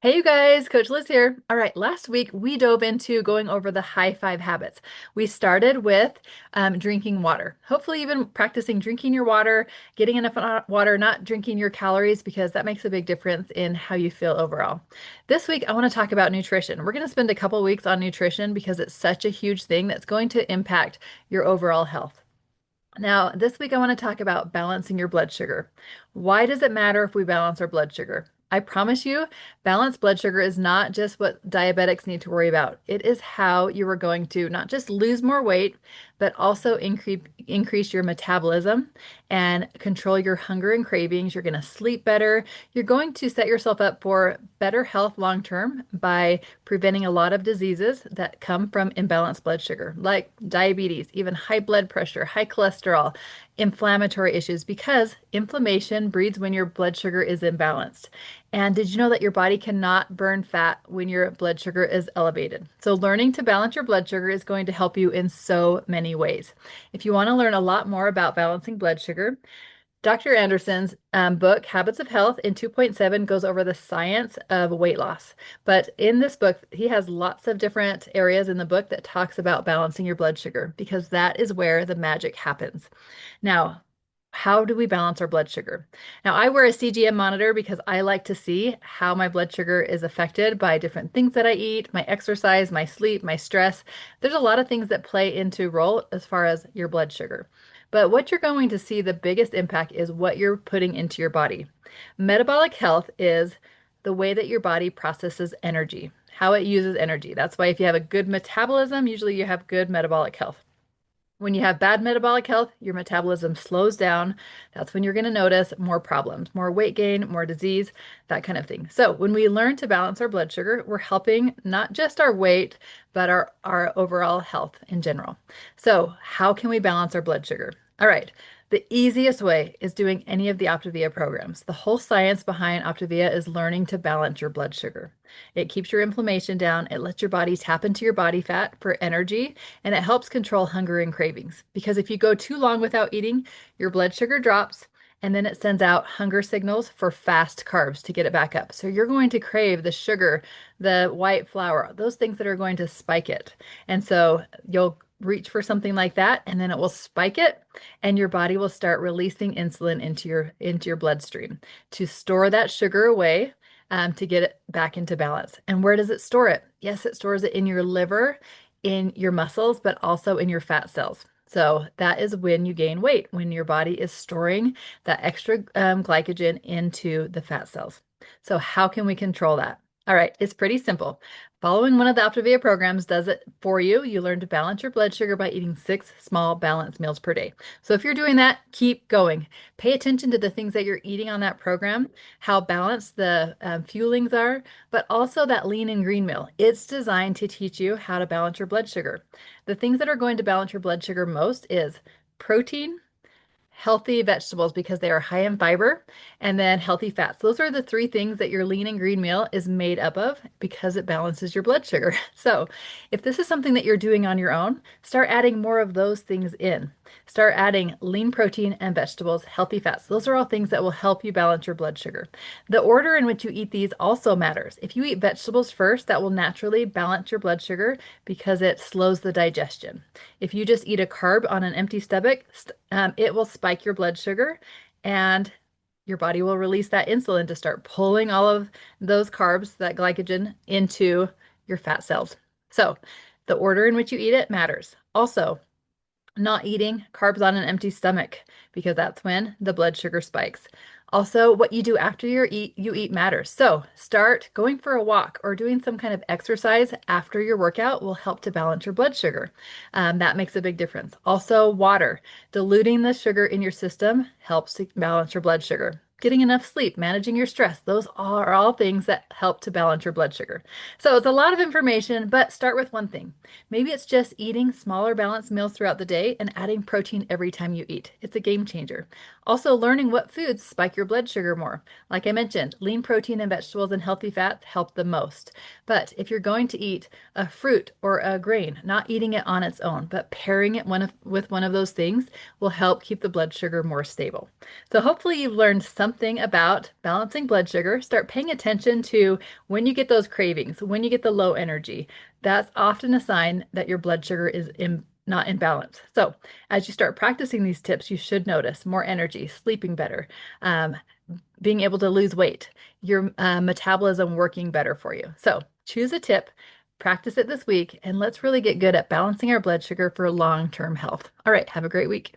Hey you guys, Coach Liz here. All right, last week we dove into going over the high five habits. We started with drinking water. Hopefully, you've been practicing drinking your water, getting enough water, not drinking your calories, because that makes a big difference in how you feel overall. This week, I want to talk about nutrition. We're going to spend a couple weeks on nutrition because it's such a huge thing that's going to impact your overall health. Now, this week I want to talk about balancing your blood sugar. Why does it matter if we balance our blood sugar? I promise you, balanced blood sugar is not just what diabetics need to worry about. It is how you are going to not just lose more weight, but also increase your metabolism and control your hunger and cravings. You're going to sleep better. You're going to set yourself up for better health long term by preventing a lot of diseases that come from imbalanced blood sugar, like diabetes, even high blood pressure, high cholesterol, inflammatory issues, because inflammation breeds when your blood sugar is imbalanced. And did you know that your body cannot burn fat when your blood sugar is elevated? So, learning to balance your blood sugar is going to help you in so many ways. If you want to learn a lot more about balancing blood sugar, Dr. Anderson's book, Habits of Health, in 2.7 goes over the science of weight loss. But in this book, he has lots of different areas in the book that talks about balancing your blood sugar because that is where the magic happens. Now, how do we balance our blood sugar? Now, I wear a CGM monitor because I like to see how my blood sugar is affected by different things that I eat, my exercise, my sleep, my stress. There's a lot of things that play into role as far as your blood sugar. But what you're going to see the biggest impact is what you're putting into your body. Metabolic health is the way that your body processes energy, how it uses energy. That's why if you have a good metabolism, usually you have good metabolic health. When you have bad metabolic health, your metabolism slows down. That's when you're going to notice more problems, more weight gain, more disease, that kind of thing. So, when we learn to balance our blood sugar, we're helping not just our weight, but our overall health in general. So, how can we balance our blood sugar? All right. The easiest way is doing any of the Optavia programs. The whole science behind Optavia is learning to balance your blood sugar. It keeps your inflammation down, it lets your body tap into your body fat for energy, and it helps control hunger and cravings. Because if you go too long without eating, your blood sugar drops and then it sends out hunger signals for fast carbs to get it back up. So you're going to crave the sugar, the white flour, those things that are going to spike it. And so you'll reach for something like that and then it will spike it and your body will start releasing insulin into your bloodstream to store that sugar away to get it back into balance. And where does it store it? Yes, it stores it in your liver, in your muscles, but also in your fat cells. So that is when you gain weight, when your body is storing that extra glycogen into the fat cells. So how can we control that? All right, it's pretty simple. Following one of the Optavia programs does it for you. You learn to balance your blood sugar by eating 6 small balanced meals per day. So if you're doing that, keep going. Pay attention to the things that you're eating on that program, how balanced the fuelings are, but also that lean and green meal. It's designed to teach you how to balance your blood sugar. The things that are going to balance your blood sugar most is protein, healthy vegetables because they are high in fiber, and then healthy fats. Those are the three things that your lean and green meal is made up of because it balances your blood sugar. So, if this is something that you're doing on your own, start adding more of those things in. Start adding lean protein and vegetables, healthy fats. Those are all things that will help you balance your blood sugar. The order in which you eat these also matters. If you eat vegetables first, that will naturally balance your blood sugar because it slows the digestion. If you just eat a carb on an empty stomach, it will spike your blood sugar and your body will release that insulin to start pulling all of those carbs, that glycogen, into your fat cells. So, the order in which you eat it matters. Also, not eating carbs on an empty stomach because that's when the blood sugar spikes. Also, what you do after you eat matters. So, start going for a walk or doing some kind of exercise after your workout will help to balance your blood sugar. That makes a big difference. Also, water. Diluting the sugar in your system helps to balance your blood sugar. Getting enough sleep, managing your stress, those are all things that help to balance your blood sugar. So it's a lot of information, but start with one thing. Maybe it's just eating smaller balanced meals throughout the day and adding protein every time you eat. It's a game changer. Also, learning what foods spike your blood sugar more. Like I mentioned, lean protein and vegetables and healthy fats help the most. But if you're going to eat a fruit or a grain, not eating it on its own, but pairing it with one of those things will help keep the blood sugar more stable. So hopefully you've learned some something about balancing blood sugar, start paying attention to when you get those cravings, when you get the low energy. That's often a sign that your blood sugar is not in balance. So, as you start practicing these tips, you should notice more energy, sleeping better, um, being able to lose weight, your metabolism working better for you. So, choose a tip, practice it this week, and let's really get good at balancing our blood sugar for long-term health. All right, have a great week.